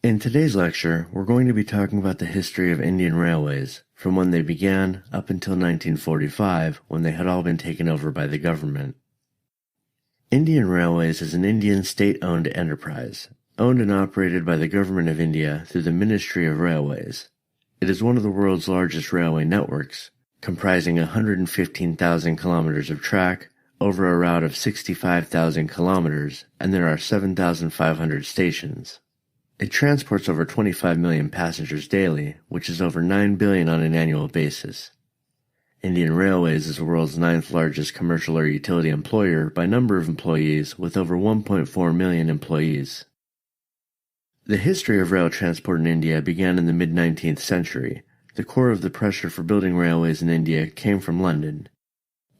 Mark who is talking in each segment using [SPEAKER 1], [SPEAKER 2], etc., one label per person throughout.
[SPEAKER 1] In today's lecture, we're going to be talking about the history of Indian railways, from when they began up until 1945, when they had all been taken over by the government. Indian Railways is an Indian state-owned enterprise, owned and operated by the Government of India through the Ministry of Railways. It is one of the world's largest railway networks, comprising 115,000 kilometers of track, over a route of 65,000 kilometers, and there are 7,500 stations. It transports over 25 million passengers daily, which is over 9 billion on an annual basis. Indian Railways is the world's 9th largest commercial or utility employer by number of employees, with over 1.4 million employees. The history of rail transport in India began in the mid-19th century. The core of the pressure for building railways in India came from London.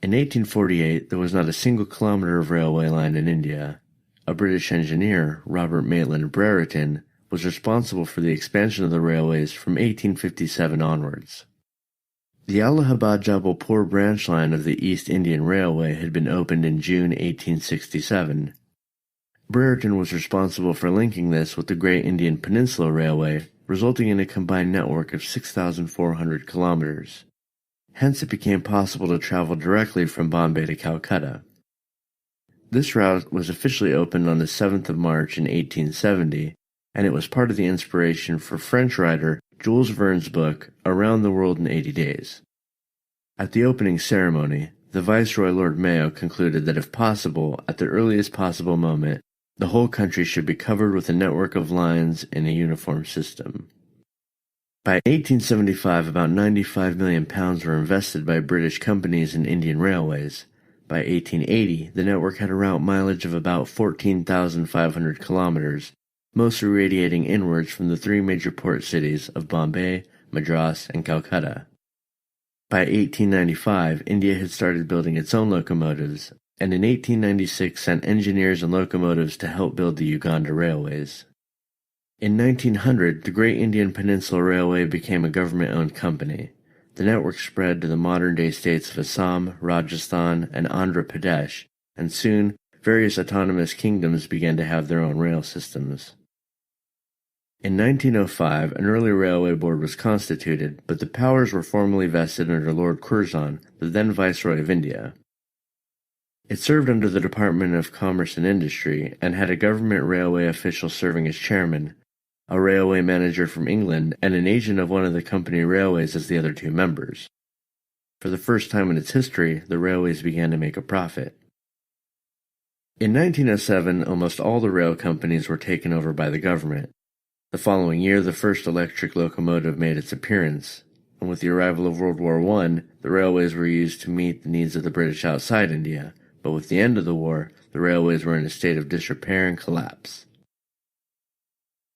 [SPEAKER 1] In 1848, there was not a single kilometer of railway line in India. A British engineer, Robert Maitland Brereton, was responsible for the expansion of the railways from 1857 onwards. The Allahabad-Jabalpur branch line of the East Indian Railway had been opened in June 1867. Brereton was responsible for linking this with the Great Indian Peninsula Railway, resulting in a combined network of 6,400 kilometers. Hence it became possible to travel directly from Bombay to Calcutta. This route was officially opened on the 7th of March in 1870, and it was part of the inspiration for French writer Jules Verne's book, Around the World in 80 Days. At the opening ceremony, the Viceroy Lord Mayo concluded that if possible, at the earliest possible moment, the whole country should be covered with a network of lines in a uniform system. By 1875, about £95 million were invested by British companies in Indian railways. By 1880, the network had a route mileage of about 14,500 kilometers, mostly radiating inwards from the three major port cities of Bombay, Madras, and Calcutta. By 1895, India had started building its own locomotives, and in 1896 sent engineers and locomotives to help build the Uganda railways. In 1900, the Great Indian Peninsula Railway became a government-owned company. The network spread to the modern-day states of Assam, Rajasthan, and Andhra Pradesh, and soon various autonomous kingdoms began to have their own rail systems. In 1905, an early railway board was constituted, but the powers were formally vested under Lord Curzon, the then Viceroy of India. It served under the Department of Commerce and Industry, and had a government railway official serving as chairman, a railway manager from England, and an agent of one of the company railways as the other two members. For the first time in its history, the railways began to make a profit. In 1907, almost all the rail companies were taken over by the government. The following year, the first electric locomotive made its appearance, and with the arrival of World War I, the railways were used to meet the needs of the British outside India, but with the end of the war, the railways were in a state of disrepair and collapse.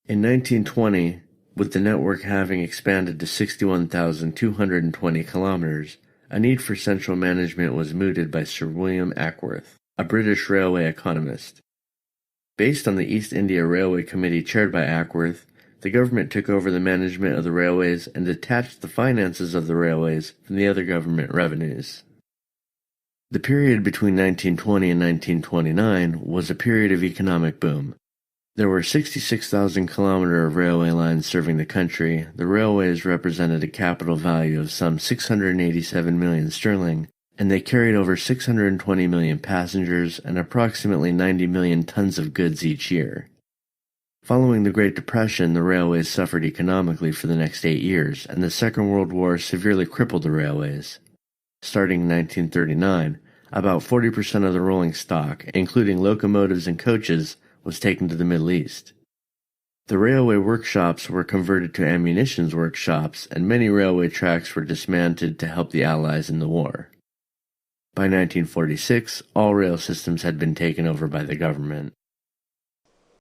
[SPEAKER 1] In 1920, with the network having expanded to 61,220 kilometers, a need for central management was mooted by Sir William Ackworth, a British railway economist. Based on the East India Railway Committee chaired by Ackworth, the government took over the management of the railways and detached the finances of the railways from the other government revenues. The period between 1920 and 1929 was a period of economic boom. There were 66,000 kilometers of railway lines serving the country. The railways represented a capital value of some 687 million sterling, and they carried over 620 million passengers and approximately 90 million tons of goods each year. Following the Great Depression, the railways suffered economically for the next 8 years, and the Second World War severely crippled the railways. Starting in 1939, about 40% of the rolling stock, including locomotives and coaches, was taken to the Middle East. The railway workshops were converted to ammunition workshops, and many railway tracks were dismantled to help the Allies in the war. By 1946, all rail systems had been taken over by the government.